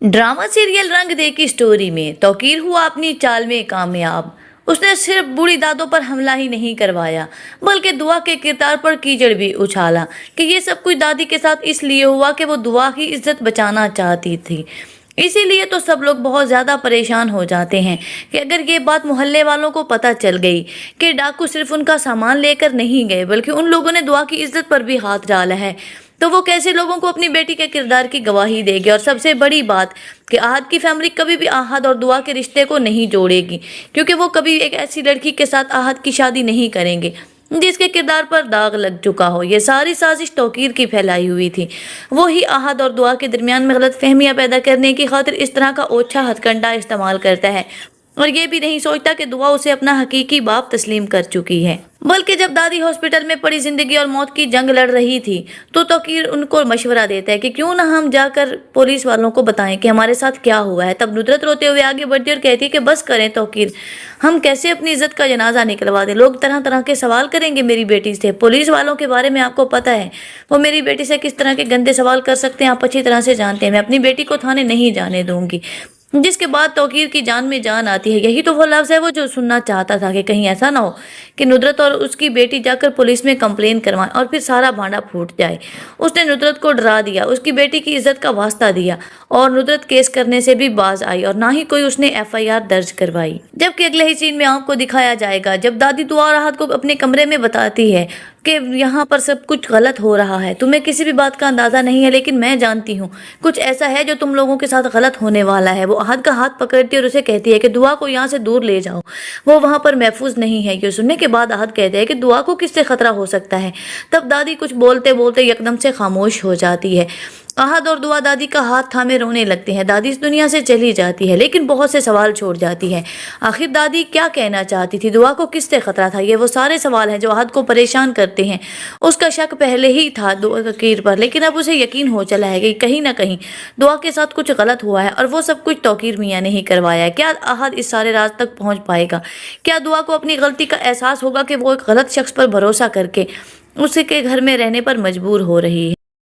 Drama serial रंग दे की story में तौकीर हुआ अपनी चाल में कामयाब। उसने सिर्फ बूढ़ी दादों पर हमला ही नहीं करवाया, बल्कि दुआ के किरदार पर कीचड़ भी उछाला कि ये सब कुछ दादी के साथ इसलिए हुआ कि वो दुआ की इज्जत बचाना चाहती थी। इसीलिए तो सब लोग बहुत ज़्यादा परेशान हो जाते हैं कि अगर ये बात मोहल्ले वालों को पता चल गई कि डाकू सिर्फ उनका सामान लेकर नहीं गए बल्कि उन लोगों ने दुआ की इज्जत पर भी हाथ डाला है, तो वो कैसे लोगों को अपनी बेटी के किरदार की गवाही देगी। और सबसे बड़ी बात कि आहद की फैमिली कभी भी आहद और दुआ के रिश्ते को नहीं जोड़ेगी, क्योंकि वो कभी एक ऐसी लड़की के साथ आहद की शादी नहीं करेंगे जिसके किरदार पर दाग लग चुका हो। ये सारी साजिश तौकीर की फैलाई हुई थी। वो ही आहद और दुआ के दरमियान में गलत फहमियाँ पैदा करने की खातिर इस तरह का ओछा हथकंडा इस्तेमाल करता है, और ये भी नहीं सोचता कि दुआ उसे अपना हकीकी बाप तस्लीम कर चुकी है। बल्कि जब दादी हॉस्पिटल में पड़ी जिंदगी और मौत की जंग लड़ रही थी, तो तौकीर उनको मशवरा देता है कि क्यों ना हम जाकर पुलिस वालों को बताएं कि हमारे साथ क्या हुआ है। तब नुसरत रोते हुए आगे बढ़ती और कहती है कि बस करें तौकीर, हम कैसे अपनी इज्जत का जनाजा निकलवा दें। लोग तरह तरह के सवाल करेंगे मेरी बेटी से। पुलिस वालों के बारे में आपको पता है, वो मेरी बेटी से किस तरह के गंदे सवाल कर सकते हैं, आप अच्छी तरह से जानते हैं। मैं अपनी बेटी को थाने नहीं जाने दूंगी। जिसके बाद तौकीर की जान में जान आती है। यही तो वो लफ्ज़ है वो जो सुनना चाहता था कि कहीं ऐसा ना हो कि नुसरत और उसकी बेटी जाकर पुलिस में कंप्लेन करवाएं और फिर सारा भांडा फूट जाए। उसने नुसरत को डरा दिया, उसकी बेटी की इज्जत का वास्ता दिया, और नुसरत केस करने से भी बाज आई और ना ही कोई उसने FIR दर्ज करवाई। जबकि अगले ही सीन में आपको दिखाया जाएगा जब दादी दुआ और आहद को अपने कमरे में बताती है कि यहाँ पर सब कुछ गलत हो रहा है, तुम्हें किसी भी बात का अंदाज़ा नहीं है, लेकिन मैं जानती हूँ कुछ ऐसा है जो तुम लोगों के साथ गलत होने वाला है। वो आहद का हाथ पकड़ती है और उसे कहती है कि दुआ को यहाँ से दूर ले जाओ, वो वहाँ पर महफूज नहीं है। ये सुनने के बाद आहद कहते हैं कि दुआ को किससे खतरा हो सकता है। तब दादी कुछ बोलते बोलते एकदम से खामोश हो जाती है। आहद और दुआ दादी का हाथ थामे रोने लगते हैं। दादी इस दुनिया से चली जाती है, लेकिन बहुत से सवाल छोड़ जाती है। आखिर दादी क्या कहना चाहती थी, दुआ को किससे खतरा था, ये वो सारे सवाल हैं जो आहद को परेशान करते हैं। उसका शक पहले ही था तौकीर पर, लेकिन अब उसे यकीन हो चला है कि कहीं ना कहीं दुआ के साथ कुछ गलत हुआ है, और वो सब कुछ तौकीर मियाँ ने ही करवाया है। क्या आहद इस सारे राज तक पहुँच पाएगा? क्या दुआ को अपनी गलती का एहसास होगा कि वो एक गलत शख्स पर भरोसा करके उसके घर में रहने पर मजबूर हो रही है?